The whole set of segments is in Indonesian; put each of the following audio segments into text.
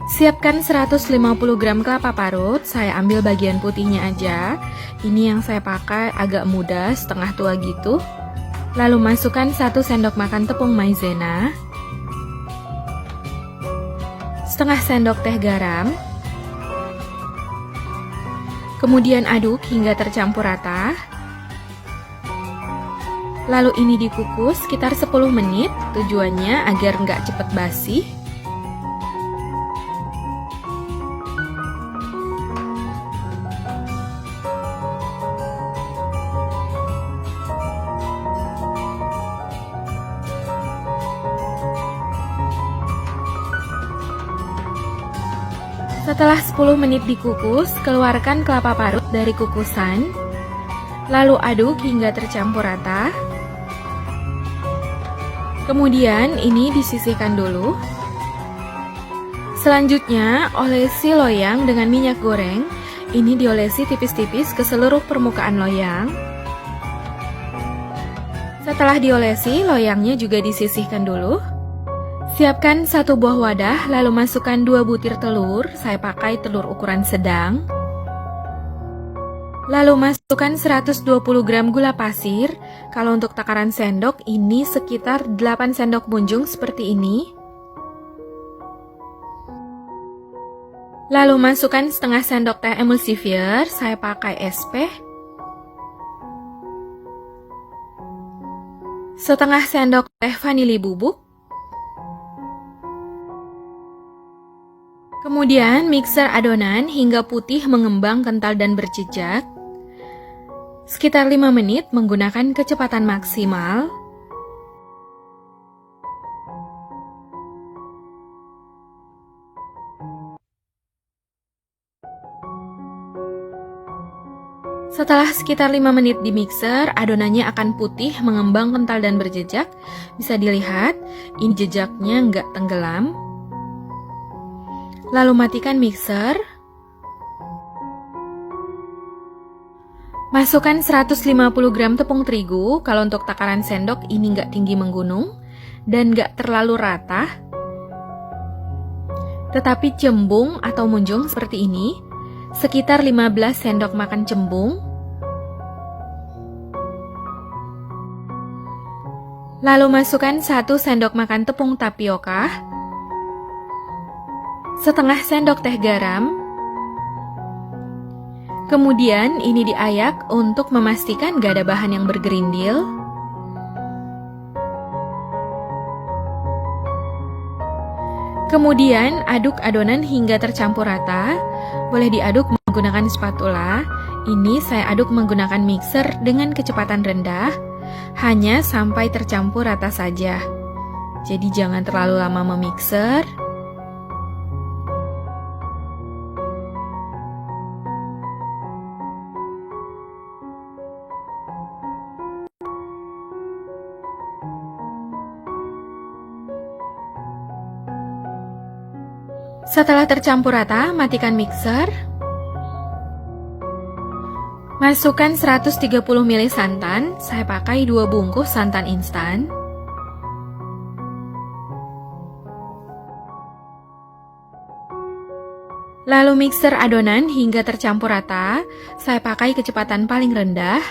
Siapkan 150 gram kelapa parut, saya ambil bagian putihnya aja. Ini yang saya pakai agak muda, setengah tua gitu. Lalu masukkan 1 sendok makan tepung maizena, setengah sendok teh garam. Kemudian aduk hingga tercampur rata. Lalu ini dikukus sekitar 10 menit, tujuannya agar nggak cepat basi. Setelah 10 menit dikukus, keluarkan kelapa parut dari kukusan. Lalu aduk hingga tercampur rata. Kemudian ini disisihkan dulu. Selanjutnya, olesi loyang dengan minyak goreng. Ini diolesi tipis-tipis ke seluruh permukaan loyang. Setelah diolesi, loyangnya juga disisihkan dulu. Siapkan 1 buah wadah, lalu masukkan 2 butir telur. Saya pakai telur ukuran sedang. Lalu masukkan 120 gram gula pasir. Kalau untuk takaran sendok, ini sekitar 8 sendok munjung seperti ini. Lalu masukkan setengah sendok teh emulsifier. Saya pakai SP. Setengah sendok teh vanili bubuk. Kemudian mixer adonan hingga putih mengembang kental dan berjejak. Sekitar 5 menit menggunakan kecepatan maksimal. Setelah sekitar 5 menit di mixer, adonannya akan putih mengembang kental dan berjejak. Bisa dilihat, ini jejaknya nggak tenggelam. Lalu matikan mixer. Masukkan 150 gram tepung terigu. Kalau untuk takaran sendok ini nggak tinggi menggunung dan nggak terlalu rata, tetapi cembung atau munjung seperti ini. Sekitar 15 sendok makan cembung. Lalu masukkan 1 sendok makan tepung tapioka, setengah sendok teh garam. Kemudian ini diayak untuk memastikan gak ada bahan yang bergerindil. Kemudian aduk adonan hingga tercampur rata. Boleh diaduk menggunakan spatula. Ini saya aduk menggunakan mixer dengan kecepatan rendah, hanya sampai tercampur rata saja. Jadi jangan terlalu lama memixer. Setelah tercampur rata, matikan mixer. Masukkan 130 ml santan. Saya pakai 2 bungkus santan instan. Lalu mixer adonan hingga tercampur rata. Saya pakai kecepatan paling rendah.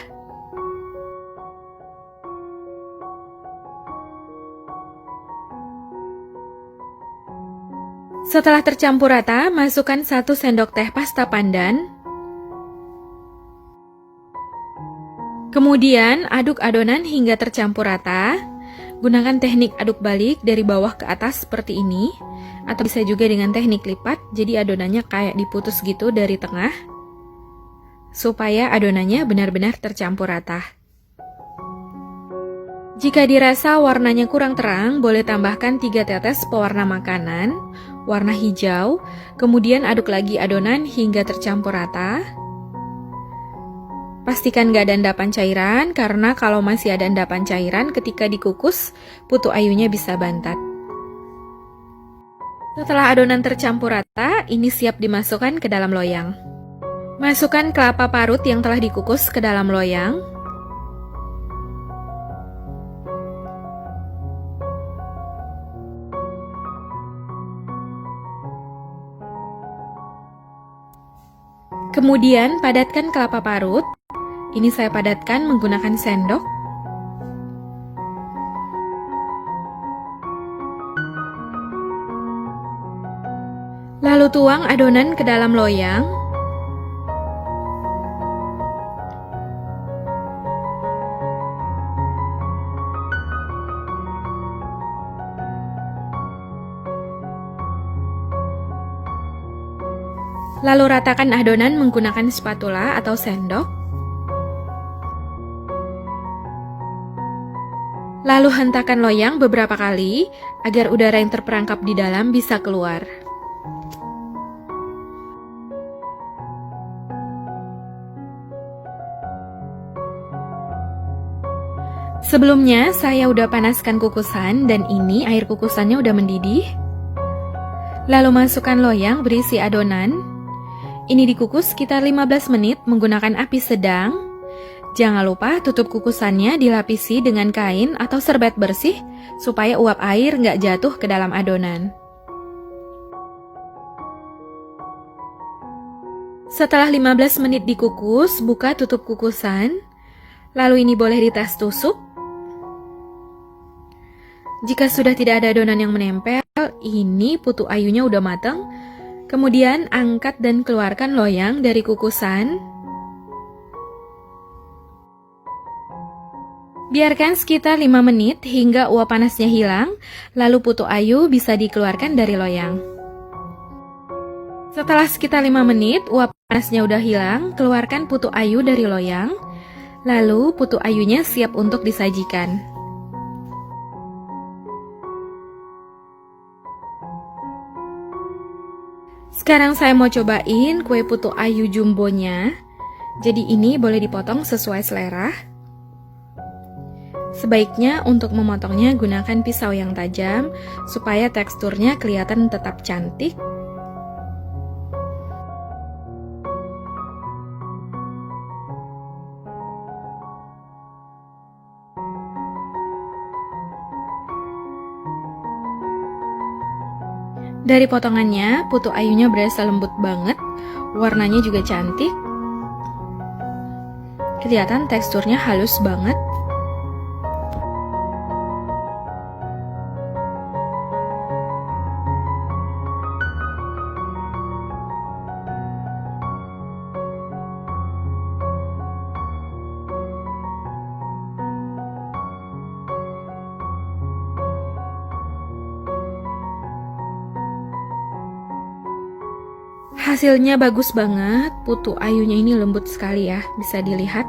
Setelah tercampur rata, masukkan 1 sendok teh pasta pandan. Kemudian aduk adonan hingga tercampur rata. Gunakan teknik aduk balik dari bawah ke atas seperti ini, atau bisa juga dengan teknik lipat, jadi adonannya kayak diputus gitu dari tengah, supaya adonannya benar-benar tercampur rata. Jika dirasa warnanya kurang terang, boleh tambahkan 3 tetes pewarna makanan, warna hijau, kemudian aduk lagi adonan hingga tercampur rata. Pastikan gak ada endapan cairan, karena kalau masih ada endapan cairan ketika dikukus, putu ayunya bisa bantat. Setelah adonan tercampur rata, ini siap dimasukkan ke dalam loyang. Masukkan kelapa parut yang telah dikukus ke dalam loyang. Kemudian padatkan kelapa parut. Ini saya padatkan menggunakan sendok. Lalu tuang adonan ke dalam loyang. Lalu ratakan adonan menggunakan spatula atau sendok. Lalu hentakan loyang beberapa kali agar udara yang terperangkap di dalam bisa keluar. Sebelumnya saya udah panaskan kukusan dan ini air kukusannya udah mendidih. Lalu masukkan loyang berisi adonan. Ini dikukus sekitar 15 menit menggunakan api sedang. Jangan lupa tutup kukusannya dilapisi dengan kain atau serbet bersih supaya uap air nggak jatuh ke dalam adonan. Setelah 15 menit dikukus, buka tutup kukusan. Lalu ini boleh dites tusuk. Jika sudah tidak ada adonan yang menempel, ini putu ayunya udah matang. Kemudian angkat dan keluarkan loyang dari kukusan. Biarkan sekitar 5 menit hingga uap panasnya hilang, lalu putu ayu bisa dikeluarkan dari loyang. Setelah sekitar 5 menit, uap panasnya udah hilang, keluarkan putu ayu dari loyang, lalu putu ayunya siap untuk disajikan. Sekarang saya mau cobain kue putu ayu jumbonya. Jadi ini boleh dipotong sesuai selera. Sebaiknya untuk memotongnya gunakan pisau yang tajam supaya teksturnya kelihatan tetap cantik. Dari potongannya, putu ayunya berasa lembut banget, warnanya juga cantik. Kelihatan teksturnya halus banget. Hasilnya bagus banget, putu ayunya ini lembut sekali ya, bisa dilihat,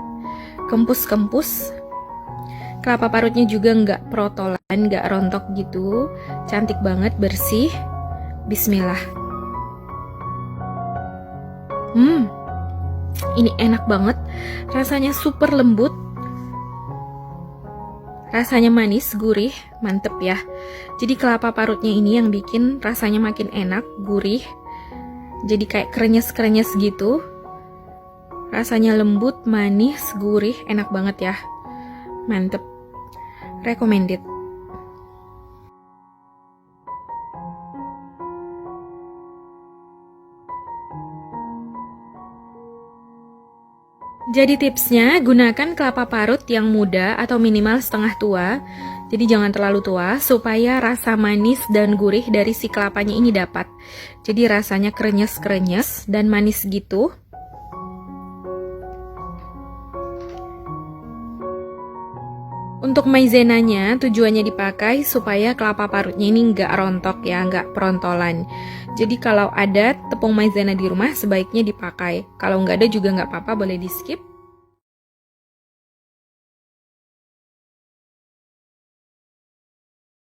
kempus-kempus. Kelapa parutnya juga nggak protolan, nggak rontok gitu, cantik banget, bersih. Bismillah. Ini enak banget, rasanya super lembut. Rasanya manis, gurih, mantep ya. Jadi kelapa parutnya ini yang bikin rasanya makin enak, gurih. Jadi kayak krenyes-krenyes gitu. Rasanya lembut, manis, gurih, enak banget ya. Mantep. Recommended. Jadi tipsnya, gunakan kelapa parut yang muda atau minimal setengah tua. Jadi jangan terlalu tua supaya rasa manis dan gurih dari si kelapanya ini dapat. Jadi rasanya krenyes-krenyes dan manis gitu. Untuk maizenanya tujuannya dipakai supaya kelapa parutnya ini nggak rontok ya, nggak perontolan. Jadi kalau ada tepung maizena di rumah sebaiknya dipakai. Kalau nggak ada juga nggak apa-apa, boleh di skip.